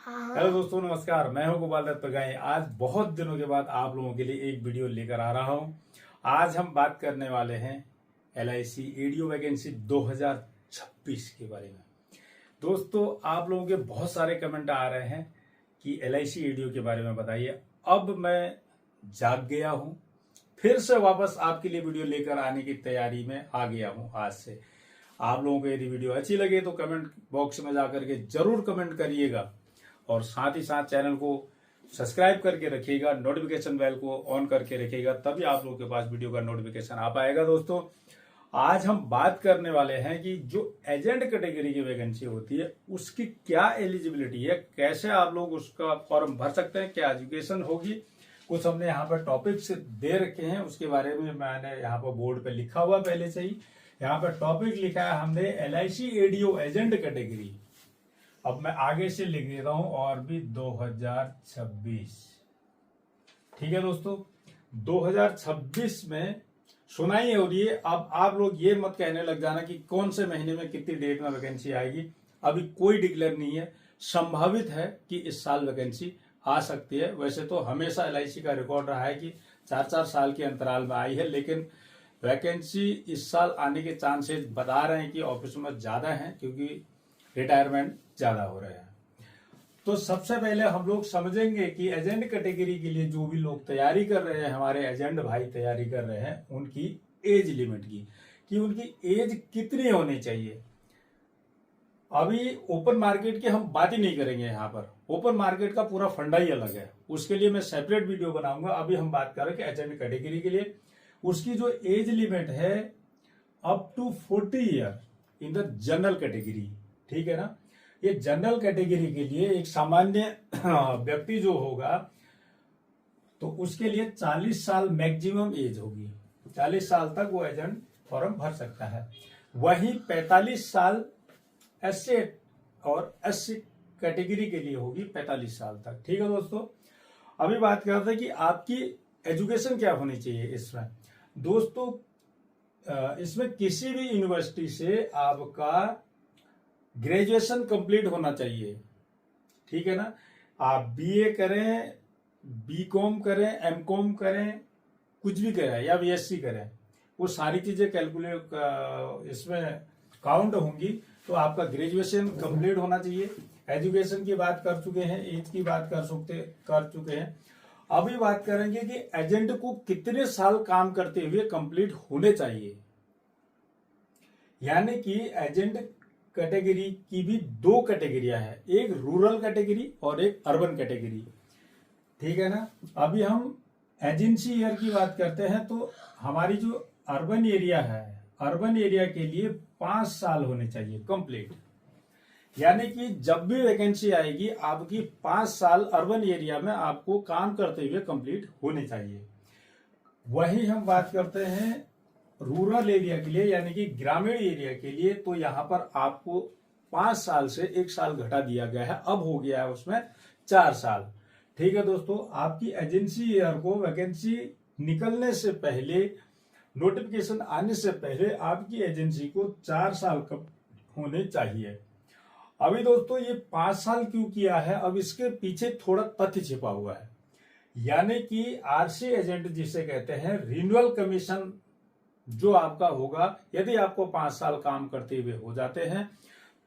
Hello दोस्तों, नमस्कार। मैं हूं गोपाल दत्त गाय। आज बहुत दिनों के बाद आप लोगों के लिए एक वीडियो लेकर आ रहा हूं। आज हम बात करने वाले हैं LIC एडीओ वैकेंसी 2026 के बारे में। दोस्तों, आप लोगों के बहुत सारे कमेंट आ रहे हैं कि LIC एडीओ के बारे में बताइए। अब मैं जाग गया हूं, फिर से वापस आपके लिए वीडियो लेकर आने की तैयारी में आ गया हूं। आज से आप लोगों को यदि वीडियो अच्छी लगे तो कमेंट बॉक्स में जाकर के जरूर कमेंट करिएगा और साथ ही साथ चैनल को सब्सक्राइब करके रखिएगा, नोटिफिकेशन बेल को ऑन करके रखिएगा, तभी आप लोगों के पास वीडियो का नोटिफिकेशन आ पाएगा। दोस्तों, आज हम बात करने वाले हैं कि जो एजेंट कैटेगरी की वैकेंसी होती है उसकी क्या एलिजिबिलिटी है, कैसे आप लोग उसका फॉर्म भर सकते हैं, क्या एजुकेशन होगी। कुछ हमने यहाँ पर टॉपिक्स दे रखे हैं, उसके बारे में मैंने यहाँ पर बोर्ड पे लिखा हुआ पहले से ही। यहाँ पर टॉपिक लिखा है हमने LIC एडीओ एजेंट कैटेगरी। अब मैं आगे से लिख देता हूं और भी 2026। ठीक है दोस्तों, 2026 में सुनाई हो रही है। अब आप लोग ये मत कहने लग जाना कि कौन से महीने में कितनी डेट में वैकेंसी आएगी। अभी कोई डिक्लेयर नहीं है। संभावित है कि इस साल वैकेंसी आ सकती है। वैसे तो हमेशा LIC का रिकॉर्ड रहा है कि 4-4 साल के अंतराल में आई है, लेकिन वैकेंसी इस साल आने के चांसेस बता रहे हैं कि ऑफिस में ज्यादा है, क्योंकि रिटायरमेंट ज्यादा हो रहे हैं। तो सबसे पहले हम लोग समझेंगे कि एजेंट कैटेगरी के लिए जो भी लोग तैयारी कर रहे हैं, हमारे एजेंट भाई तैयारी कर रहे हैं, उनकी एज लिमिट की, कि उनकी एज कितनी होनी चाहिए। अभी ओपन मार्केट की हम बात ही नहीं करेंगे। यहाँ पर ओपन मार्केट का पूरा फंडा ही अलग है, उसके लिए मैं सेपरेट वीडियो बनाऊंगा। अभी हम बात कर रहे हैं कि एजेंट कैटेगरी के लिए उसकी जो एज लिमिट है up to 40 year in the general category. ठीक है ना। ये जनरल कैटेगरी के लिए एक सामान्य व्यक्ति जो होगा तो उसके लिए 40 साल मैक्सिमम एज होगी। 40 साल तक वो एजेंट फॉर्म भर सकता है। वही 45 साल SC और SC कैटेगरी के लिए होगी 45 साल तक। ठीक है दोस्तों, अभी बात करते हैं कि आपकी एजुकेशन क्या होनी चाहिए इसमें। दोस्तों, इसमें किसी भी यूनिवर्सिटी से आपका ग्रेजुएशन कंप्लीट होना चाहिए। ठीक है ना। आप BA करें, BCom करें, MCom करें, कुछ भी करें, या BSc करें, वो सारी चीजें कैलकुलेट इसमें काउंट होंगी। तो आपका ग्रेजुएशन कंप्लीट होना चाहिए। एजुकेशन की बात कर चुके हैं, एज की बात कर चुके हैं। अभी बात करेंगे कि एजेंट को कितने साल काम करते हुए कंप्लीट होने चाहिए। यानी कि एजेंट कैटेगरी की भी 2 कैटेगरियां हैं, एक रूरल कैटेगरी और एक अर्बन कैटेगरी। ठीक है ना। अभी हम एजेंसी ईयर की बात करते हैं तो हमारी जो अर्बन एरिया है, अर्बन एरिया के लिए 5 साल होने चाहिए कंप्लीट। यानी कि जब भी वैकेंसी आएगी आपकी 5 साल अर्बन एरिया में आपको काम करते हुए कंप्लीट होने चाहिए। वही हम बात करते हैं रूरल एरिया के लिए, यानी कि ग्रामीण एरिया के लिए, तो यहां पर आपको 5 साल से 1 साल घटा दिया गया है। अब हो गया है उसमें 4 साल। ठीक है दोस्तों, आपकी एजेंसी ईयर को वैकेंसी निकलने से पहले, नोटिफिकेशन आने से पहले आपकी एजेंसी को 4 साल कब होने चाहिए। अभी दोस्तों, ये 5 साल क्यों किया है, अब इसके पीछे थोड़ा तथ्य छिपा हुआ है। यानी कि RC एजेंट जिसे कहते हैं, रिन्यूअल कमीशन जो आपका होगा, यदि आपको 5 साल काम करते हुए हो जाते हैं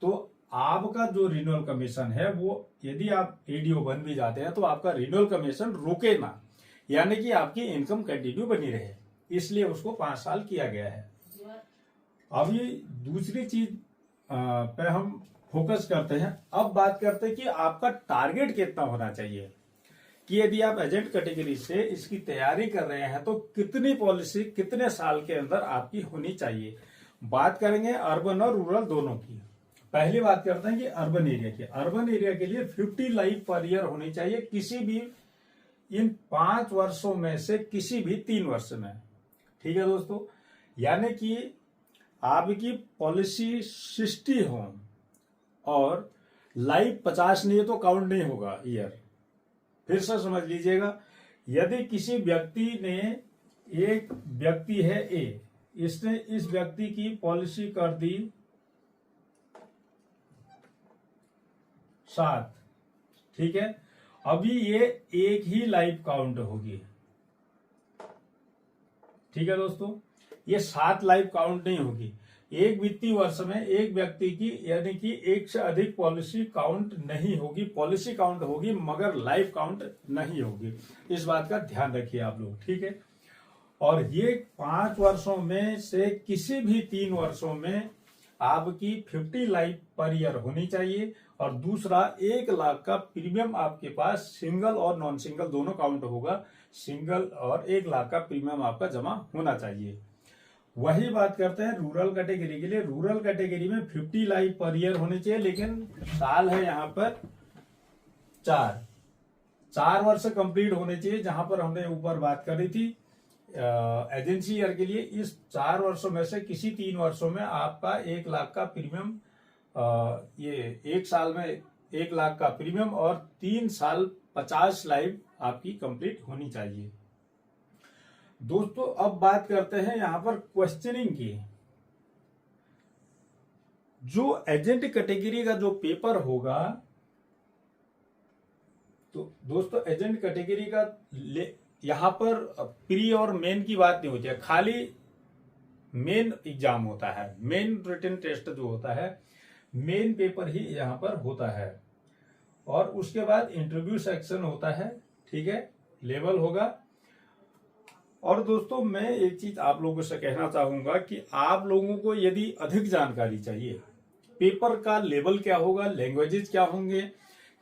तो आपका जो रिन्यूअल कमीशन है वो, यदि आप एडीओ बन भी जाते हैं तो आपका रिन्यूअल कमीशन रुके ना, यानी कि आपकी इनकम कंटिन्यू बनी रहे, इसलिए उसको 5 साल किया गया है। अभी दूसरी चीज पे हम फोकस करते हैं। अब बात करते हैं कि आपका टारगेट कितना होना चाहिए, कि यदि आप एजेंट कैटेगरी से इसकी तैयारी कर रहे हैं तो कितनी पॉलिसी कितने साल के अंदर आपकी होनी चाहिए। बात करेंगे अर्बन और रूरल दोनों की। पहली बात करते हैं कि अर्बन एरिया की। अर्बन एरिया के लिए 50 लाइफ पर ईयर होनी चाहिए, किसी भी इन 5 वर्षों में से किसी भी 3 वर्ष में। ठीक है दोस्तों, यानी कि आपकी पॉलिसी 60 हो और लाइफ 50 नहीं है तो काउंट नहीं होगा ईयर। फिर से समझ लीजिएगा, यदि किसी व्यक्ति ने, एक व्यक्ति है A, इसने इस व्यक्ति की पॉलिसी कर दी 7, ठीक है। अभी ये एक ही लाइफ काउंट होगी, ठीक है दोस्तों, ये 7 लाइफ काउंट नहीं होगी। एक वित्तीय वर्ष में एक व्यक्ति की यानी कि एक से अधिक पॉलिसी काउंट नहीं होगी, पॉलिसी काउंट होगी मगर लाइफ काउंट नहीं होगी। इस बात का ध्यान रखिए आप लोग, ठीक है। और ये 5 वर्षों में से किसी भी 3 वर्षों में आपकी 50 लाइफ पर ईयर होनी चाहिए। और दूसरा 1 लाख का प्रीमियम आपके पास सिंगल और नॉन सिंगल दोनों काउंट होगा, सिंगल और 1 लाख का प्रीमियम आपका जमा होना चाहिए। वही बात करते हैं रूरल कैटेगरी के लिए। रूरल कैटेगरी में 50 लाइफ पर ईयर होनी चाहिए, लेकिन साल है यहाँ पर 4 वर्ष कंप्लीट होने चाहिए। जहां पर हमने ऊपर बात करी थी एजेंसी ईयर के लिए, इस 4 वर्षों में से किसी 3 वर्षों में आपका 1 लाख का प्रीमियम, ये 1 साल में 1 लाख का प्रीमियम और 3 साल 50 लाइफ आपकी कंप्लीट होनी चाहिए। दोस्तों अब बात करते हैं यहां पर क्वेश्चनिंग की। जो एजेंट कैटेगरी का जो पेपर होगा, तो दोस्तों एजेंट कैटेगरी का यहां पर प्री और मेन की बात नहीं होती है, खाली मेन एग्जाम होता है। मेन रिटन टेस्ट जो होता है, मेन पेपर ही यहां पर होता है। और उसके बाद इंटरव्यू सेक्शन होता है, ठीक है, लेवल होगा। और दोस्तों मैं एक चीज आप लोगों से कहना चाहूंगा कि आप लोगों को यदि अधिक जानकारी चाहिए, पेपर का लेवल क्या होगा, लैंग्वेजेस क्या होंगे,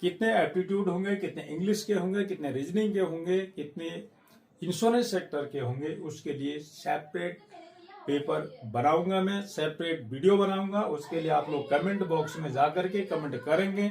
कितने एप्टीट्यूड होंगे, कितने इंग्लिश के होंगे, कितने रीजनिंग के होंगे, कितने इंश्योरेंस सेक्टर के होंगे, उसके लिए सेपरेट पेपर बनाऊंगा मैं, सेपरेट वीडियो बनाऊंगा। उसके लिए आप लोग कमेंट बॉक्स में जाकर के कमेंट करेंगे,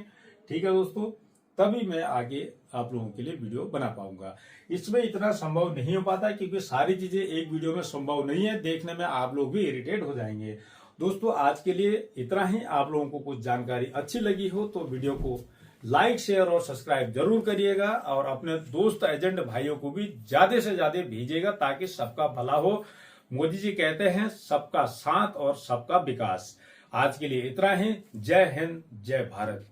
ठीक है दोस्तों, तभी मैं आगे आप लोगों के लिए वीडियो बना पाऊंगा। इसमें इतना संभव नहीं हो पाता क्योंकि सारी चीजें एक वीडियो में संभव नहीं है, देखने में आप लोग भी इरिटेट हो जाएंगे। दोस्तों आज के लिए इतना ही। आप लोगों को कुछ जानकारी अच्छी लगी हो तो वीडियो को लाइक, शेयर और सब्सक्राइब जरूर करिएगा और अपने दोस्त एजेंट भाइयों को भी ज्यादा से ज्यादा भेजिएगा ताकि सबका भला हो। मोदी जी कहते हैं सबका साथ और सबका विकास। आज के लिए इतना ही। जय हिंद, जय भारत।